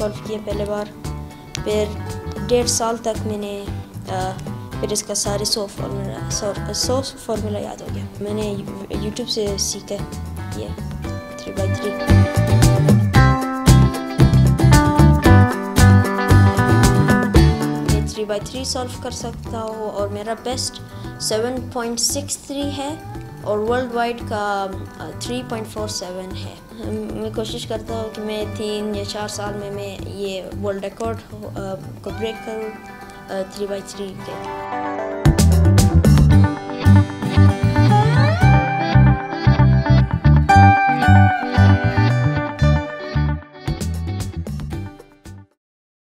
Solve किए पहले बार, फिर 1.5 साल तक मैंने फिर इसका सारे 100 फार्मूला याद हो गया। मैंने यूट्यूब से सीखा ये 3x3। मैं 3x3 सॉल्व कर सकता हूँ और मेरा बेस्ट 7.63 है और वर्ल्ड वाइड का 3.47 है। मैं कोशिश करता हूँ कि मैं 3 या 4 साल में मैं ये वर्ल्ड रिकॉर्ड को ब्रेक करूँ 3x3 के।